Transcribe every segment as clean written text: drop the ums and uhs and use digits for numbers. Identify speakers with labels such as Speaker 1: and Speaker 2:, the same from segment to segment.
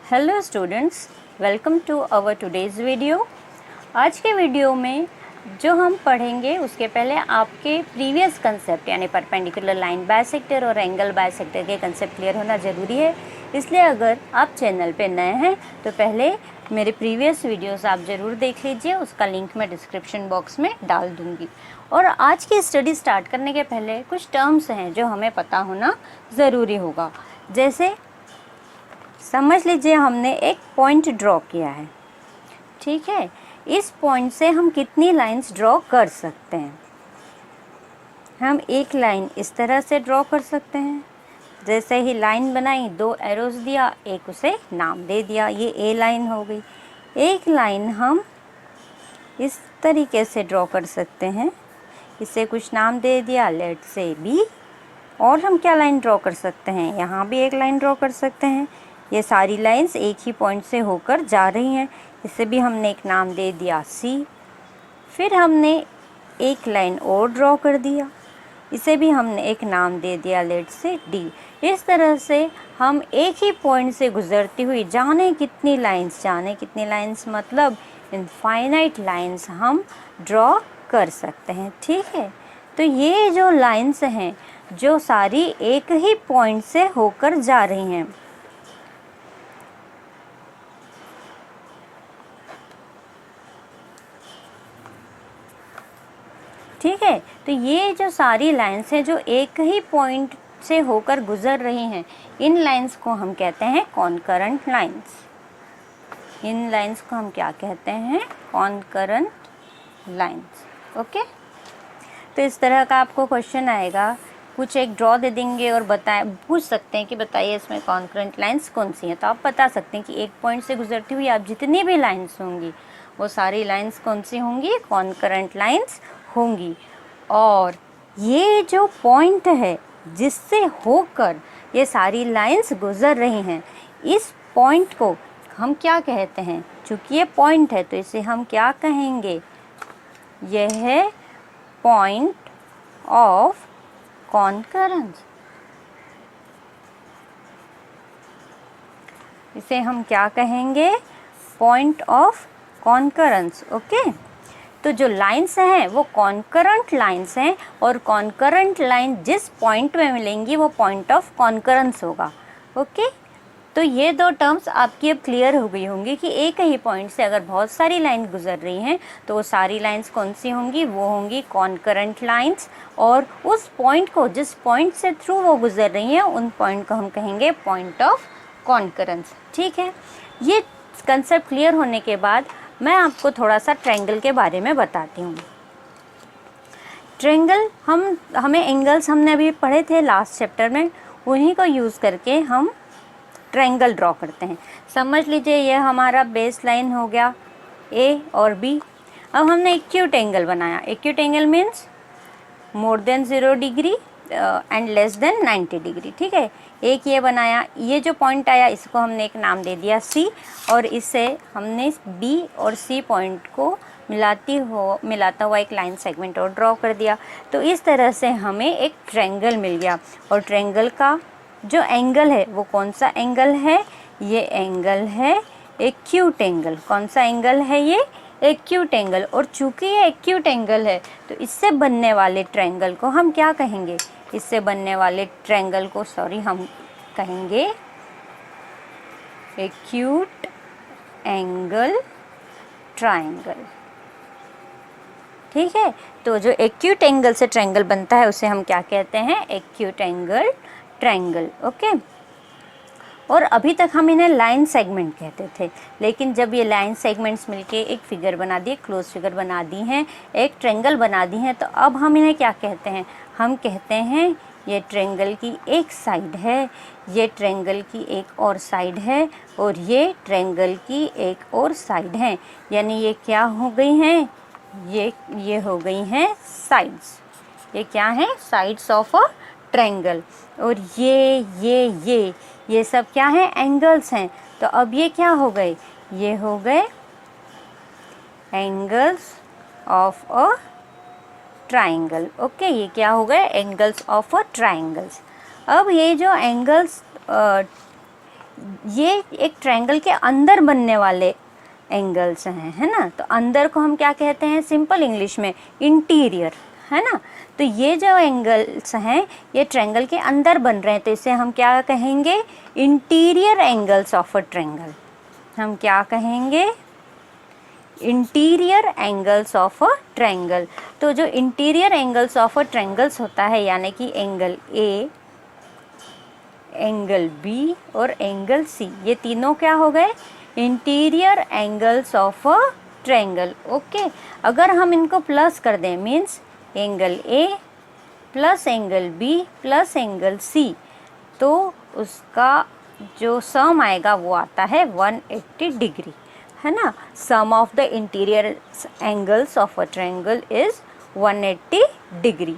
Speaker 1: Hello students, welcome to our today's video. आज के video में जो हम पढ़ेंगे उसके पहले आपके प्रीवियस कंसेप्ट यानी परपेंडिकुलर लाइन बाइसेक्टर और एंगल बाइसेक्टर के कंसेप्ट क्लियर होना ज़रूरी है। इसलिए अगर आप चैनल पे नए हैं तो पहले मेरे प्रीवियस वीडियोस आप ज़रूर देख लीजिए, उसका लिंक मैं डिस्क्रिप्शन बॉक्स में डाल दूँगी। और आज की स्टडी स्टार्ट करने के पहले कुछ टर्म्स हैं जो हमें पता होना ज़रूरी होगा। जैसे समझ लीजिए हमने एक पॉइंट ड्रॉ किया है, ठीक है। इस पॉइंट से हम कितनी लाइंस ड्रॉ कर सकते हैं? हम एक लाइन इस तरह से ड्रॉ कर सकते हैं। जैसे ही लाइन बनाई, दो एरोज दिया, एक उसे नाम दे दिया, ये ए लाइन हो गई। एक लाइन हम इस तरीके से ड्रॉ कर सकते हैं, इसे कुछ नाम दे दिया, लेट से बी। और हम क्या लाइन ड्रॉ कर सकते हैं? यहाँ भी एक लाइन ड्रॉ कर सकते हैं। ये सारी लाइंस एक ही पॉइंट से होकर जा रही हैं, इसे भी हमने एक नाम दे दिया सी। फिर हमने एक लाइन और ड्रॉ कर दिया, इसे भी हमने एक नाम दे दिया, लेट से डी। इस तरह से हम एक ही पॉइंट से गुजरती हुई जाने कितनी लाइंस मतलब इनफाइनाइट लाइंस हम ड्रॉ कर सकते हैं, ठीक है। तो ये जो लाइंस हैं जो सारी एक ही पॉइंट से होकर जा रही हैं, ठीक है। तो ये जो सारी लाइंस हैं जो एक ही पॉइंट से होकर गुजर रही हैं, इन लाइंस को हम कहते हैं कॉन्करेंट लाइंस। इन लाइंस को हम क्या कहते हैं? Concurrent lines. ओके। तो इस तरह का आपको क्वेश्चन आएगा, कुछ एक ड्रॉ दे देंगे और पूछ सकते हैं कि बताइए इसमें कॉन्करेंट लाइंस कौन सी हैं। तो आप बता सकते हैं कि एक पॉइंट से गुजरती हुई आप जितनी भी लाइंस होंगी वो सारी लाइंस कौन सी होंगी? कॉन्करेंट लाइंस होंगी। और ये जो पॉइंट है जिससे होकर ये सारी लाइंस गुजर रही हैं, इस पॉइंट को हम क्या कहते हैं? चूँकि ये पॉइंट है तो इसे हम क्या कहेंगे? यह है पॉइंट ऑफ कॉन्करेंस। इसे हम क्या कहेंगे? Point of concurrence. ओके। तो जो लाइंस हैं वो कॉन्करेंट लाइंस हैं, और कॉन्करेंट लाइन जिस पॉइंट में मिलेंगी वो पॉइंट ऑफ कॉन्करेंस होगा। ओके। तो ये दो टर्म्स आपकी अब क्लियर हो गई होंगी कि एक ही पॉइंट से अगर बहुत सारी लाइन गुजर रही हैं तो वो सारी लाइंस कौन सी होंगी? वो होंगी कॉन्करेंट लाइंस। और उस पॉइंट को, जिस पॉइंट से थ्रू वो गुजर रही हैं, उन पॉइंट को हम कहेंगे पॉइंट ऑफ कॉन्करेंस, ठीक है। ये कंसेप्ट क्लियर होने के बाद मैं आपको थोड़ा सा ट्रायंगल के बारे में बताती हूँ। ट्रायंगल हमें एंगल्स हमने अभी पढ़े थे लास्ट चैप्टर में, उन्हीं को यूज़ करके हम ट्रायंगल ड्रॉ करते हैं। समझ लीजिए ये हमारा बेस लाइन हो गया ए और बी। अब हमने एक्यूट एंगल बनाया। Acute angle means more than 0 degree and less than 90 degree, ठीक है। एक ये बनाया, ये जो पॉइंट आया इसको हमने एक नाम दे दिया सी, और इससे हमने बी और सी पॉइंट को मिलाता हुआ एक लाइन सेगमेंट और ड्रॉ कर दिया। तो इस तरह से हमें एक ट्रायंगल मिल गया। और ट्रायंगल का जो एंगल है वो कौन सा एंगल है? ये एंगल है एक्यूट एंगल। कौन सा एंगल है ये? Acute angle. और चूंकि ये एक्यूट एंगल है तो इससे बनने वाले ट्रायंगल को हम क्या कहेंगे? इससे बनने वाले ट्रायंगल को हम कहेंगे एक्यूट एंगल ट्रायंगल, ठीक है। तो जो एक्यूट एंगल से ट्रायंगल बनता है उसे हम क्या कहते हैं? Acute angle triangle. ओके। और अभी तक हम इन्हें लाइन सेगमेंट कहते थे, लेकिन जब ये लाइन सेगमेंट्स मिलके एक फिगर बना दी, क्लोज फिगर बना दी हैं, एक ट्रायंगल बना दी हैं, तो अब हम इन्हें क्या कहते हैं? हम कहते हैं ये ट्रायंगल की एक साइड है, ये ट्रायंगल की एक और साइड है, और ये ट्रायंगल की एक और साइड है। यानी ये क्या हो गई हैं? ये हो गई हैं साइड्स। ये क्या है? Sides of a triangle. और ये सब क्या है? एंगल्स हैं। तो अब ये क्या हो गए? ये हो गए angles of a triangle. Okay. ये क्या हो गए? Angles of a triangles. अब ये जो एंगल्स ये एक ट्रायंगल के अंदर बनने वाले एंगल्स हैं, है ना। तो अंदर को हम क्या कहते हैं सिंपल इंग्लिश में, इंटीरियर, है ना। तो ये जो एंगल्स हैं ये ट्रायंगल के अंदर बन रहे हैं, तो इसे हम क्या कहेंगे, interior angles of a triangle. हम क्या कहेंगे, interior angles of a triangle. तो जो interior angles of a triangles होता है, यानी कि एंगल ए, एंगल बी और एंगल सी, ये तीनों क्या हो गए, interior angles of a triangle. Okay, अगर हम इनको प्लस कर दें, means angle A plus angle B plus angle C, तो उसका जो सम आएगा वो आता है 180 डिग्री, है ना। Sum of the interior angles of a triangle is 180 degree.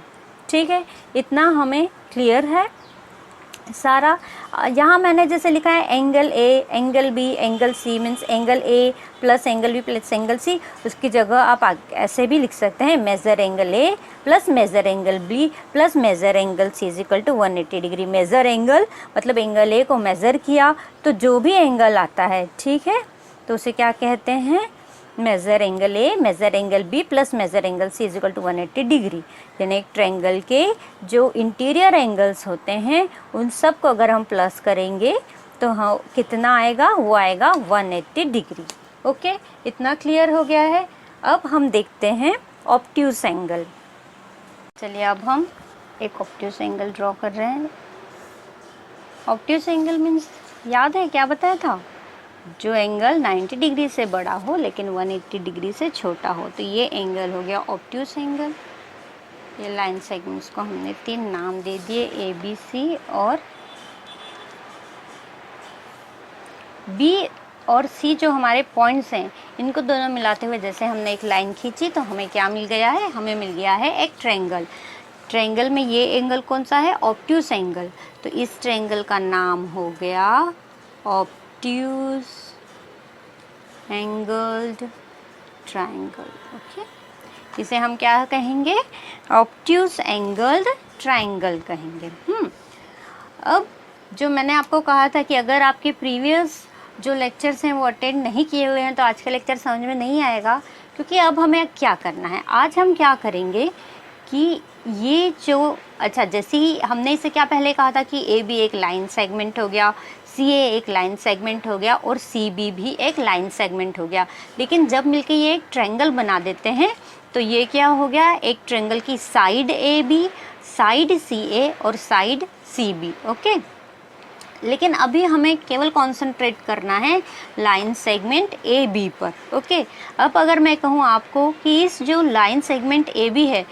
Speaker 1: ठीक है, इतना हमें क्लियर है सारा। यहाँ मैंने जैसे लिखा है angle A, angle B, angle C, means angle A plus angle B plus angle C, उसकी जगह आप ऐसे भी लिख सकते हैं, measure angle A plus measure angle B plus measure angle C is equal to 180 degree. Measure angle मतलब angle A को मेज़र किया तो जो भी एंगल आता है, ठीक है, तो उसे क्या कहते हैं, measure angle A measure angle B plus measure angle C is equal to 180 degree. यानी एक ट्रायंगल के जो इंटीरियर एंगल्स होते हैं उन सब को अगर हम प्लस करेंगे तो हाँ कितना आएगा, वो आएगा 180 डिग्री। ओके, इतना क्लियर हो गया है। अब हम देखते हैं ऑब्ट्यूस एंगल। चलिए अब हम एक ऑब्ट्यूस एंगल ड्रॉ कर रहे हैं। ऑब्ट्यूस एंगल मीन्स याद है क्या बताया था, जो एंगल 90 डिग्री से बड़ा हो लेकिन 180 डिग्री से छोटा हो, तो ये एंगल हो गया ऑब्ट्यूस एंगल। ये लाइन सेगमेंट्स को हमने 3 नाम दे दिए, ए बी सी, और बी और सी जो हमारे पॉइंट्स हैं इनको दोनों मिलाते हुए जैसे हमने एक लाइन खींची तो हमें क्या मिल गया है, हमें मिल गया है एक ट्रायंगल। ट्रायंगल में ये एंगल कौन सा है, ऑब्ट्यूस एंगल। तो इस ट्रायंगल का नाम हो गया ऑब्ट्यूस एंगल्ड ट्रायंगल। ओके, इसे हम क्या कहेंगे, ऑब्ट्यूस एंगल्ड ट्रायंगल कहेंगे। अब जो मैंने आपको कहा था कि अगर आपके प्रीवियस जो लेक्चर्स हैं वो अटेंड नहीं किए हुए हैं तो आज का लेक्चर समझ में नहीं आएगा, क्योंकि अब हमें क्या करना है, आज हम क्या करेंगे कि ये जो जैसे ही हमने इसे क्या पहले कहा था कि ए बी एक लाइन सेगमेंट हो गया, सी ए एक लाइन सेगमेंट हो गया और सी बी भी एक लाइन सेगमेंट हो गया, लेकिन जब मिलके ये एक ट्रायंगल बना देते हैं तो ये क्या हो गया, एक ट्रायंगल की साइड ए बी, साइड सी ए और साइड सी बी। ओके, लेकिन अभी हमें केवल कॉन्सेंट्रेट करना है लाइन सेगमेंट ए बी पर। ओके, अब अगर मैं कहूँ आपको कि इस जो लाइन सेगमेंट ए बी है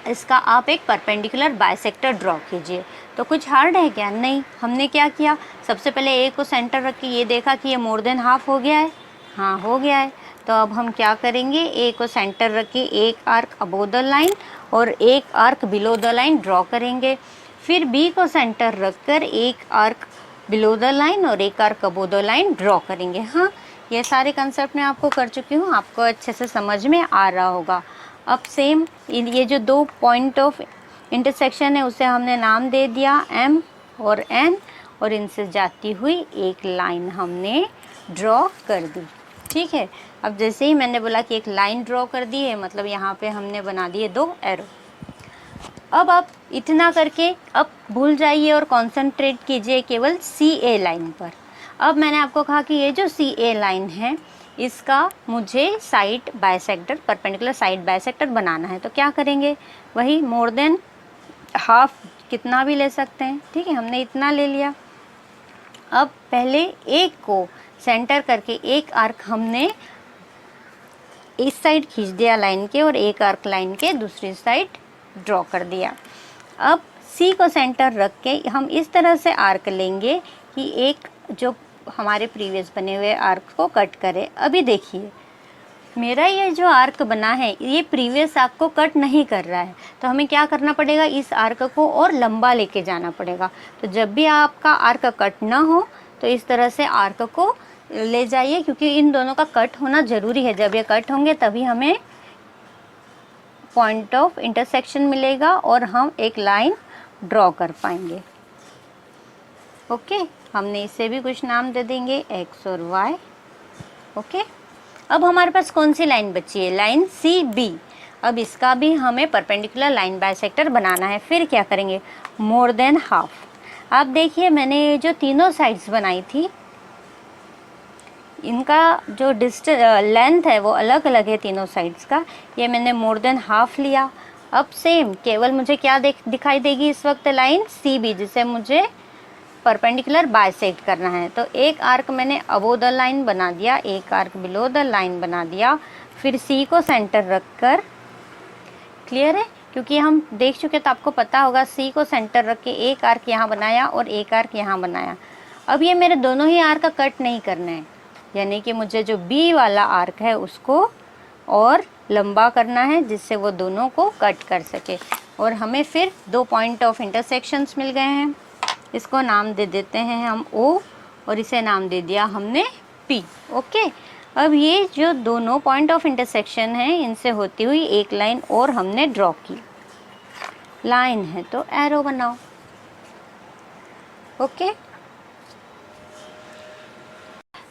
Speaker 1: इसका आप एक परपेंडिकुलर बाइसेक्टर ड्रॉ कीजिए, तो कुछ हार्ड है क्या, नहीं। हमने क्या किया, सबसे पहले ए को सेंटर रख के ये देखा कि ये मोर देन हाफ हो गया है, हाँ हो गया है। तो अब हम क्या करेंगे, ए को सेंटर रख के एक आर्क अबोव द लाइन और एक arc below the line draw करेंगे। फिर बी को सेंटर रखकर एक आर्क बिलो द लाइन और एक arc above the line draw करेंगे। हाँ, ये सारे कंसेप्ट मैं आपको कर चुकी हूँ, आपको अच्छे से समझ में आ रहा होगा। अब सेम ये जो 2 पॉइंट ऑफ इंटरसेक्शन है उसे हमने नाम दे दिया M और N, और इनसे जाती हुई एक लाइन हमने ड्रॉ कर दी। ठीक है, अब जैसे ही मैंने बोला कि एक लाइन ड्रॉ कर दी है, मतलब यहाँ पे हमने बना दिए 2 एरो। अब आप इतना करके अब भूल जाइए और कंसंट्रेट कीजिए केवल सी ए लाइन पर। अब मैंने आपको कहा कि ये जो सी ए लाइन है इसका मुझे side bisector, perpendicular side bisector बनाना है, तो क्या करेंगे, वही मोर देन हाफ कितना भी ले सकते हैं। ठीक है, हमने इतना ले लिया। अब पहले एक को सेंटर करके एक आर्क हमने इस साइड खींच दिया लाइन के और एक आर्क लाइन के दूसरी साइड ड्रॉ कर दिया। अब सी को सेंटर रख के हम इस तरह से आर्क लेंगे कि एक जो हमारे प्रीवियस बने हुए आर्क को कट करे। अभी देखिए मेरा ये जो आर्क बना है ये प्रीवियस आर्क को कट नहीं कर रहा है, तो हमें क्या करना पड़ेगा, इस आर्क को और लंबा लेके जाना पड़ेगा। तो जब भी आपका आर्क कट ना हो तो इस तरह से आर्क को ले जाइए, क्योंकि इन दोनों का कट होना ज़रूरी है। जब ये कट होंगे तभी हमें पॉइंट ऑफ इंटरसेक्शन मिलेगा और हम एक लाइन ड्रॉ कर पाएंगे। ओके, हमने इसे भी कुछ नाम दे देंगे एक्स और वाई। ओके, अब हमारे पास कौन सी लाइन बची है, लाइन सी बी। अब इसका भी हमें परपेंडिकुलर लाइन बाइसेक्टर बनाना है। फिर क्या करेंगे, मोर देन हाफ। आप देखिए मैंने जो तीनों साइड्स बनाई थी इनका जो लेंथ है वो अलग अलग है तीनों साइड्स का। ये मैंने मोर देन हाफ लिया। अब सेम केवल मुझे क्या दिखाई देगी इस वक्त, लाइन सी बी, जिसे मुझे परपेंडिकुलर बाइसेक्ट करना है। तो एक आर्क मैंने अबोव द लाइन बना दिया, एक आर्क बिलो द लाइन बना दिया। फिर सी को सेंटर रखकर, क्लियर है, क्योंकि हम देख चुके तो आपको पता होगा, सी को सेंटर रख के एक आर्क यहाँ बनाया और एक आर्क यहाँ बनाया। अब ये मेरे दोनों ही आर्क का कट नहीं करना है, यानी कि मुझे जो बी वाला आर्क है उसको और लंबा करना है जिससे वो दोनों को कट कर सके। और हमें फिर 2 पॉइंट ऑफ इंटरसेक्शंस मिल गए हैं। इसको नाम दे देते हैं हम O और इसे नाम दे दिया हमने P। ओके, अब ये जो दोनों पॉइंट ऑफ इंटरसेक्शन हैं इनसे होती हुई एक लाइन और हमने ड्रॉ की। लाइन है तो एरो बनाओ। ओके,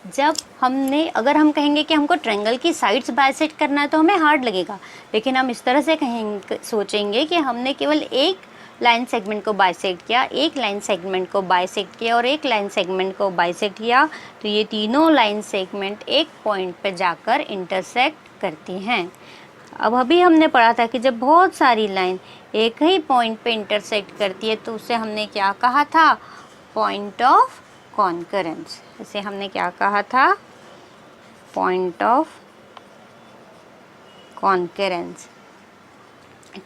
Speaker 1: जब हमने, अगर हम कहेंगे कि हमको ट्रायंगल की साइड्स बाइसेक्ट करना है तो हमें हार्ड लगेगा, लेकिन हम इस तरह से कहेंगे, सोचेंगे कि हमने केवल एक लाइन सेगमेंट को बाइसेक्ट किया, एक लाइन सेगमेंट को बाइसेक्ट किया और एक लाइन सेगमेंट को बाइसेक्ट किया, तो ये तीनों लाइन सेगमेंट एक पॉइंट पर जाकर इंटरसेक्ट करती हैं। अब अभी हमने पढ़ा था कि जब बहुत सारी लाइन एक ही पॉइंट पे इंटरसेक्ट करती है तो उसे हमने क्या कहा था, पॉइंट ऑफ कॉन्करेंस। इसे हमने क्या कहा था, पॉइंट ऑफ कॉन्करेंस।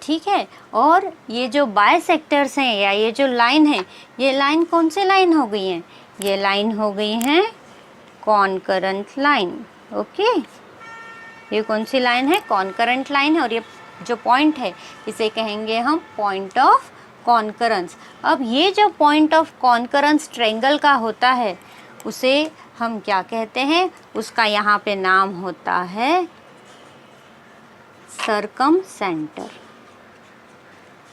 Speaker 1: ठीक है, और ये जो बाइसेक्टर्स हैं या ये जो लाइन है, ये लाइन कौन से लाइन हो गई हैं, ये लाइन हो गई हैं कॉन्करेंट लाइन। ओके, ये कौन सी लाइन है, कॉन्करेंट लाइन है। और ये जो पॉइंट है इसे कहेंगे हम पॉइंट ऑफ कॉन्करेंस। अब ये जो पॉइंट ऑफ कॉन्करेंस ट्रायंगल का होता है उसे हम क्या कहते हैं, उसका यहाँ पे नाम होता है सर्कमसेंटर।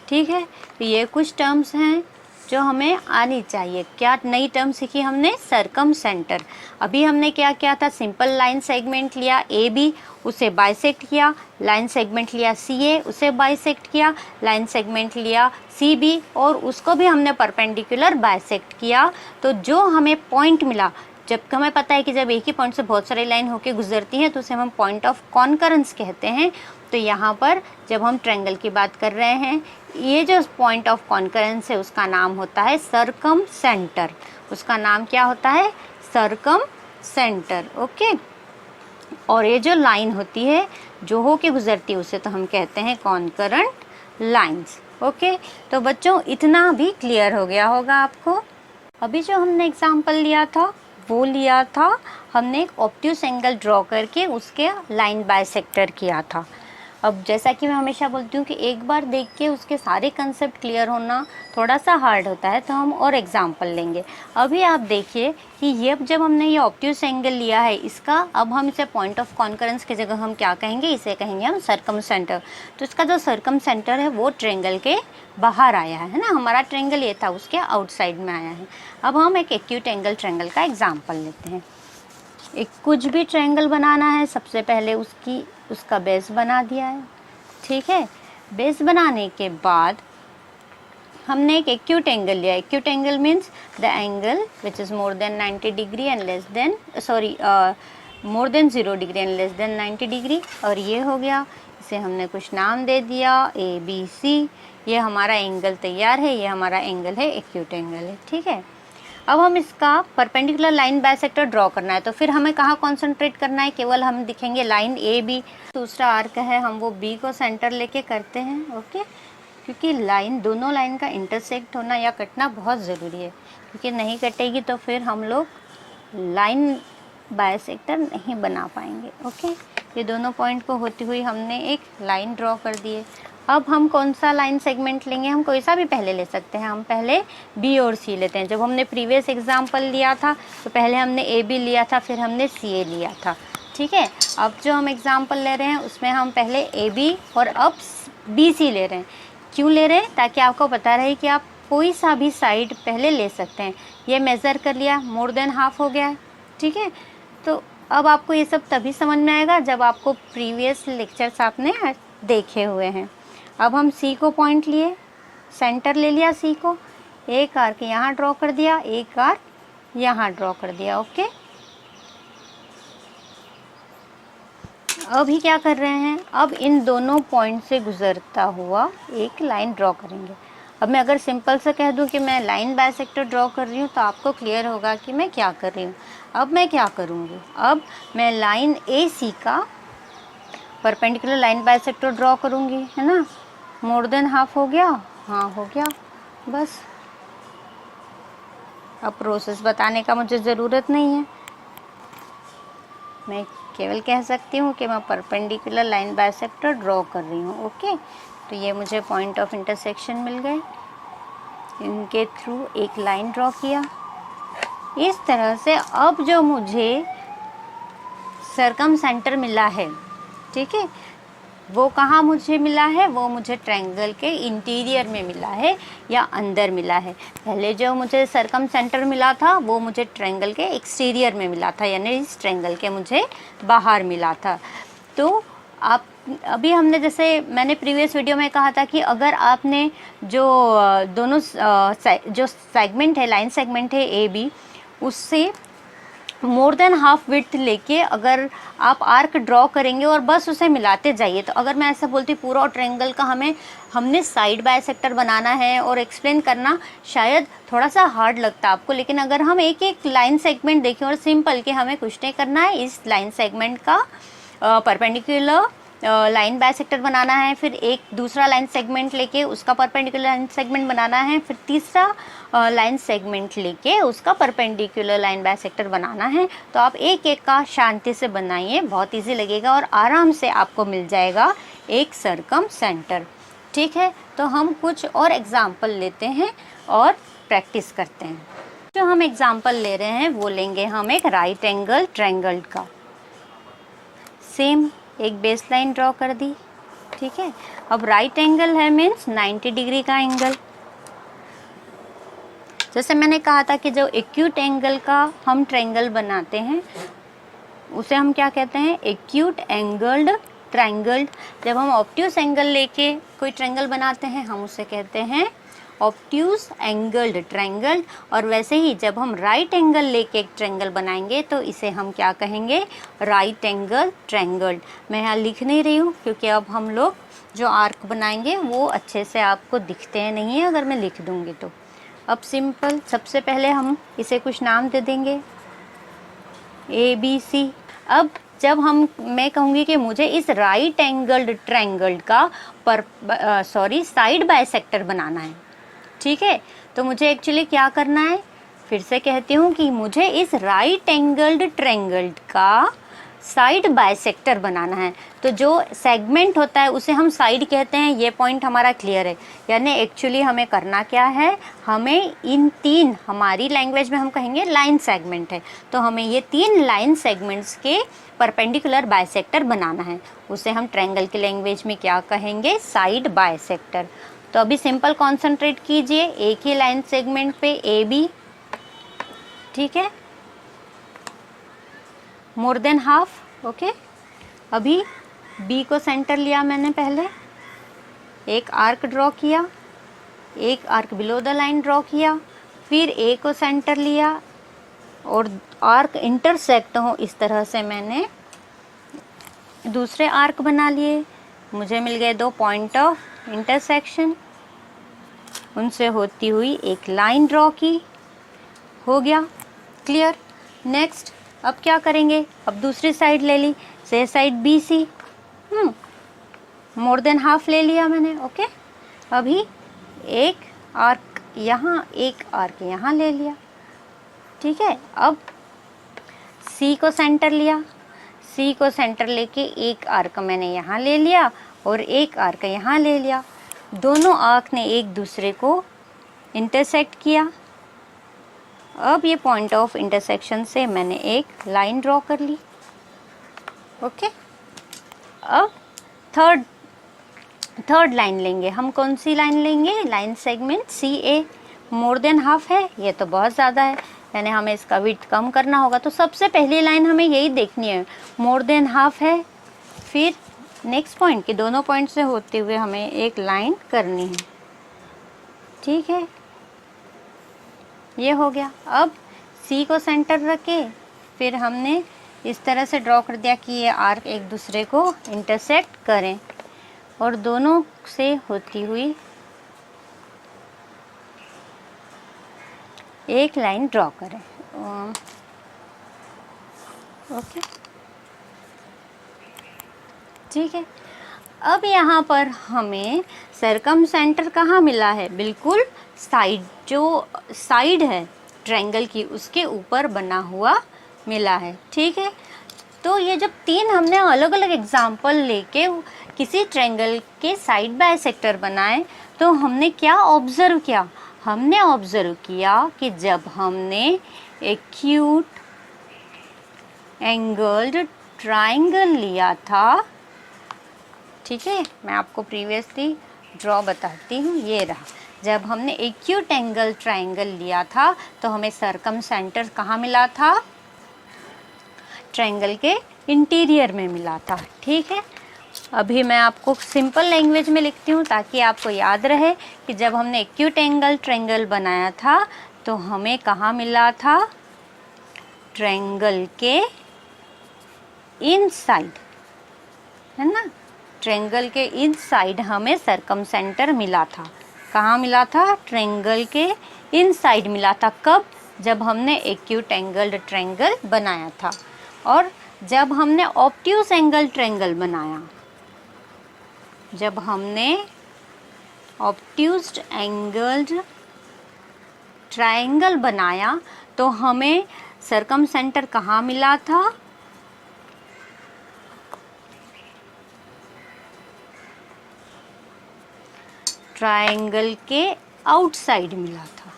Speaker 1: ठीक है, तो ये कुछ टर्म्स हैं जो हमें आनी चाहिए। क्या नई टर्म सीखी हमने, सर्कमसेंटर। अभी हमने क्या किया था, सिंपल लाइन सेगमेंट लिया ए बी, उसे बाइसेक्ट किया, लाइन सेगमेंट लिया सी ए, उसे बाइसेक्ट किया, लाइन सेगमेंट लिया सी बी और उसको भी हमने परपेंडिकुलर बाइसेक्ट किया। तो जो हमें पॉइंट मिला, जबकि हमें पता है कि जब एक ही पॉइंट से बहुत सारी लाइन होकर गुजरती हैं तो उसे हम पॉइंट ऑफ कॉन्करेंस कहते हैं। तो यहाँ पर जब हम ट्रायंगल की बात कर रहे हैं, ये जो पॉइंट ऑफ कॉन्करेंस है उसका नाम होता है सर्कमसेंटर। उसका नाम क्या होता है, सर्कमसेंटर। ओके, और ये जो लाइन होती है जो हो के गुजरती है उसे तो हम कहते हैं कॉन्करेंट लाइंस। ओके, तो बच्चों इतना भी क्लियर हो गया होगा आपको। अभी जो हमने एग्जाम्पल लिया था वो लिया था हमने एक ऑब्ट्यूस एंगल ड्रॉ करके उसके लाइन बाइसेक्टर किया था। अब जैसा कि मैं हमेशा बोलती हूँ कि एक बार देख के उसके सारे कंसेप्ट क्लियर होना थोड़ा सा हार्ड होता है, तो हम और एग्जांपल लेंगे। अभी आप देखिए कि ये जब हमने ये ऑब्ट्यूस एंगल लिया है इसका, अब हम इसे पॉइंट ऑफ कॉन्करेंस की जगह हम क्या कहेंगे, इसे कहेंगे हम सर्कमसेंटर। तो इसका जो सर्कमसेंटर है वो ट्रायंगल के बाहर आया है ना, हमारा ट्रायंगल ये था उसके आउटसाइड में आया है। अब हम एक एक्यूट एंगल ट्रायंगल का एग्जाम्पल लेते हैं। एक कुछ भी ट्रायंगल बनाना है, सबसे पहले उसका बेस बना दिया है। ठीक है, बेस बनाने के बाद हमने एक एक्यूट एंगल लिया। Acute angle means the angle which is more than 90 degree and less than more than 0 degree and less than 90 degree. और ये हो गया, इसे हमने कुछ नाम दे दिया ABC। ये हमारा एंगल तैयार है, ये हमारा एंगल है, एक्यूट एंगल है। ठीक है, अब हम इसका परपेंडिकुलर लाइन बाइसेक्टर ड्रॉ करना है, तो फिर हमें कहाँ कॉन्सेंट्रेट करना है, केवल हम दिखेंगे लाइन AB। दूसरा आर्क है, हम वो B को सेंटर लेके करते हैं। ओके, क्योंकि लाइन, दोनों लाइन का इंटरसेक्ट होना या कटना बहुत ज़रूरी है, क्योंकि नहीं कटेगी तो फिर हम लोग लाइन बाइसेक्टर नहीं बना पाएंगे। ओके, ये दोनों पॉइंट को होती हुई हमने एक लाइन ड्रॉ कर दी है। अब हम कौन सा लाइन सेगमेंट लेंगे, हम कोई सा भी पहले ले सकते हैं। हम पहले B और C लेते हैं। जब हमने प्रीवियस एग्जाम्पल लिया था तो पहले हमने AB लिया था, फिर हमने CA लिया था। ठीक है, अब जो हम एग्जाम्पल ले रहे हैं उसमें हम पहले AB और अब BC ले रहे हैं। क्यों ले रहे हैं, ताकि आपको पता रहे कि आप कोई सा भी साइड पहले ले सकते हैं। ये मेज़र कर लिया, मोर देन हाफ हो गया है, ठीक है। तो अब आपको ये सब तभी समझ में आएगा जब आपको प्रीवियस लेक्चर्स आपने देखे हुए हैं। अब हम सी को पॉइंट लिए, सेंटर ले लिया सी को, एक आर्क यहाँ ड्रॉ कर दिया, एक आर्क यहाँ ड्रॉ कर दिया, ओके। अभी क्या कर रहे हैं, अब इन दोनों पॉइंट से गुजरता हुआ एक लाइन ड्रॉ करेंगे। अब मैं अगर सिंपल से कह दूं कि मैं लाइन बाइसेक्टर ड्रॉ कर रही हूँ तो आपको क्लियर होगा कि मैं क्या कर रही हूँ। अब मैं क्या करूँगी, अब मैं लाइन ए सी का परपेंडिकुलर लाइन बाइसेक्टर ड्रॉ करूँगी, है ना। मोर देन हाफ हो गया, हाँ हो गया, बस। अब प्रोसेस बताने का मुझे ज़रूरत नहीं है, मैं केवल कह सकती हूँ कि मैं परपेंडिकुलर लाइन बाइसेक्टर ड्रॉ कर रही हूँ, ओके। तो ये मुझे पॉइंट ऑफ इंटरसेक्शन मिल गए, इनके थ्रू एक लाइन ड्रॉ किया इस तरह से। अब जो मुझे सरकम सेंटर मिला है, ठीक है, वो कहाँ मुझे मिला है, वो मुझे ट्रायंगल के इंटीरियर में मिला है या अंदर मिला है। पहले जो मुझे सरकम सेंटर मिला था वो मुझे ट्रायंगल के एक्सटीरियर में मिला था, यानी इस ट्रायंगल के मुझे बाहर मिला था। तो आप अभी हमने, जैसे मैंने प्रीवियस वीडियो में कहा था कि अगर आपने जो दोनों जो सेगमेंट है, लाइन सेगमेंट है ए बी, उससे मोर देन हाफ विड्थ लेके अगर आप आर्क ड्रॉ करेंगे और बस उसे मिलाते जाइए, तो अगर मैं ऐसा बोलती पूरा ट्रायंगल का हमने साइड बाइसेक्टर बनाना है और एक्सप्लेन करना शायद थोड़ा सा हार्ड लगता है आपको। लेकिन अगर हम एक एक लाइन सेगमेंट देखें और सिंपल कि हमें कुछ नहीं करना है, इस लाइन सेगमेंट का परपेंडिकुलर लाइन बाइसेक्टर बनाना है, फिर एक दूसरा लाइन सेगमेंट लेके उसका परपेंडिकुलर लाइन सेगमेंट बनाना है, फिर तीसरा लाइन सेगमेंट लेके उसका परपेंडिकुलर लाइन बाइसेक्टर बनाना है। तो आप एक एक का शांति से बनाइए, बहुत इजी लगेगा और आराम से आपको मिल जाएगा एक सरकम सेंटर, ठीक है। तो हम कुछ और एग्जाम्पल लेते हैं और प्रैक्टिस करते हैं। जो हम एग्जाम्पल ले रहे हैं वो लेंगे हम एक राइट एंगल ट्रायंगल का। सेम एक बेस लाइन ड्रॉ कर दी, ठीक है। अब राइट एंगल है मीन्स 90 डिग्री का एंगल। जैसे मैंने कहा था कि जो एक्यूट एंगल का हम ट्रायंगल बनाते हैं उसे हम क्या कहते हैं, एक्यूट एंगल्ड ट्रायंगल। जब हम ऑब्ट्यूस एंगल लेके कोई ट्रायंगल बनाते हैं हम उसे कहते हैं ऑब्ट्यूस एंगल्ड ट्रायंगल। और वैसे ही जब हम राइट एंगल लेके एक ट्रायंगल बनाएंगे तो इसे हम क्या कहेंगे, राइट एंगल ट्रायंगल। मैं यहाँ लिख नहीं रही हूँ क्योंकि अब हम लोग जो आर्क बनाएंगे वो अच्छे से आपको दिखते नहीं है अगर मैं लिख दूँगी तो। अब सिंपल, सबसे पहले हम इसे कुछ नाम दे देंगे ए बी सी। अब जब मैं कहूँगी कि मुझे इस राइट एंगल्ड ट्रायंगल का साइड बाइसेक्टर बनाना है, ठीक है, तो मुझे एक्चुअली क्या करना है, फिर से कहती हूँ कि मुझे इस राइट एंगल्ड ट्रायंगल का साइड बाइसेक्टर बनाना है। तो जो सेगमेंट होता है उसे हम साइड कहते हैं, ये पॉइंट हमारा क्लियर है। यानी एक्चुअली हमें करना क्या है, हमें इन तीन, हमारी लैंग्वेज में हम कहेंगे लाइन सेगमेंट है, तो हमें ये तीन लाइन सेगमेंट्स के परपेंडिकुलर बाइसेक्टर बनाना है। उसे हम ट्रायंगल की लैंग्वेज में क्या कहेंगे, साइड बाइसेक्टर। तो अभी सिंपल कॉन्सेंट्रेट कीजिए एक ही लाइन सेगमेंट पे ए बी, ठीक है, मोर देन हाफ, ओके। अभी बी को सेंटर लिया मैंने, पहले एक आर्क ड्रॉ किया, एक arc below the line draw किया, फिर ए को सेंटर लिया और आर्क इंटरसेक्ट हो इस तरह से मैंने दूसरे आर्क बना लिए। मुझे मिल गए दो पॉइंट ऑफ इंटरसेक्शन, उनसे होती हुई एक लाइन ड्रॉ की, हो गया क्लियर। नेक्स्ट अब क्या करेंगे, अब दूसरी साइड ले ली, से side B C, more than half ले लिया मैंने, ओके। अभी एक आर्क यहाँ, एक आर्क यहाँ ले लिया, ठीक है। अब सी को सेंटर लिया, सी को सेंटर लेके एक आर्क मैंने यहाँ ले लिया और एक आर्क यहाँ ले लिया। दोनों आर्क ने एक दूसरे को इंटरसेक्ट किया। अब ये पॉइंट ऑफ इंटरसेक्शन से मैंने एक लाइन ड्रॉ कर ली, ओके। अब थर्ड लाइन लेंगे हम, कौन सी लाइन लेंगे, लाइन सेगमेंट सी ए। मोर देन हाफ है, ये तो बहुत ज़्यादा है, यानी हमें इसका विड्थ कम करना होगा। तो सबसे पहली लाइन हमें यही देखनी है, मोर देन हाफ है। फिर नेक्स्ट पॉइंट कि दोनों पॉइंट से होते हुए हमें एक लाइन करनी है, ठीक है, ये हो गया। अब सी को सेंटर रखे, फिर हमने इस तरह से ड्रॉ कर दिया कि ये आर्क एक दूसरे को इंटरसेक्ट करें और दोनों से होती हुई एक लाइन ड्रॉ करें। ओके, ठीक है। अब यहाँ पर हमें सरकम सेंटर कहाँ मिला है, बिल्कुल साइड, जो साइड है ट्रायंगल की उसके ऊपर बना हुआ मिला है, ठीक है। तो ये जब तीन हमने अलग अलग एग्जाम्पल लेके किसी ट्रायंगल के साइड बाइसेक्टर बनाए, तो हमने क्या ऑब्जर्व किया, हमने ऑब्जर्व किया कि जब हमने एक्यूट एंगल्ड ट्रायंगल लिया था, ठीक है, मैं आपको प्रीवियसली ड्रॉ बताती हूँ, ये रहा। जब हमने एक्यूट एंगल ट्रायंगल लिया था तो हमें सरकम सेंटर कहाँ मिला था, ट्रायंगल के इंटीरियर में मिला था, ठीक है। अभी मैं आपको सिंपल लैंग्वेज में लिखती हूँ ताकि आपको याद रहे कि जब हमने एक्यूट एंगल ट्रायंगल बनाया था तो हमें कहाँ मिला था, ट्रायंगल के इनसाइड, है ना, ट्रायंगल के इनसाइड हमें सरकम सेंटर मिला था। कहाँ मिला था, ट्रायंगल के इनसाइड मिला था। कब, जब हमने एक्यूट एंगल्ड ट्रायंगल बनाया था। और जब हमने ऑब्ट्यूज एंगल ट्रायंगल बनाया, जब हमने ऑब्ट्यूज्ड एंगल्ड ट्रायंगल बनाया तो हमें सरकम सेंटर कहाँ मिला था, ट्रायंगल के आउटसाइड मिला था।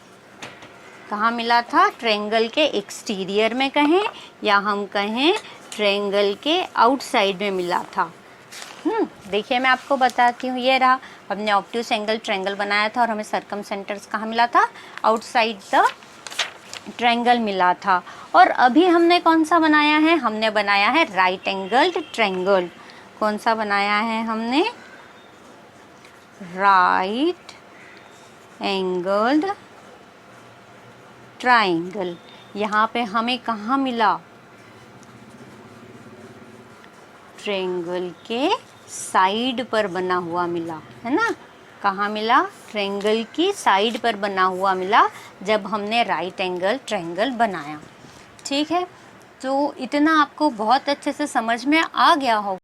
Speaker 1: कहाँ मिला था, ट्रायंगल के एक्सटीरियर में कहें या हम कहें ट्रायंगल के आउटसाइड में मिला था। देखिए मैं आपको बताती हूँ, ये रहा, हमने ऑब्ट्यूज एंगल ट्रायंगल बनाया था और हमें सरकम सेंटर्स कहाँ मिला था, आउटसाइड द ट्रायंगल मिला था। और अभी हमने कौन सा बनाया है, हमने बनाया है राइट एंगल्ड ट्रायंगल। कौन सा बनाया है हमने, राइट एंगल्ड ट्रायंगल। यहाँ पे हमें कहाँ मिला, ट्रायंगल के साइड पर बना हुआ मिला, है ना। कहाँ मिला, ट्रायंगल की साइड पर बना हुआ मिला जब हमने राइट एंगल ट्रायंगल बनाया, ठीक है। तो इतना आपको बहुत अच्छे से समझ में आ गया होगा।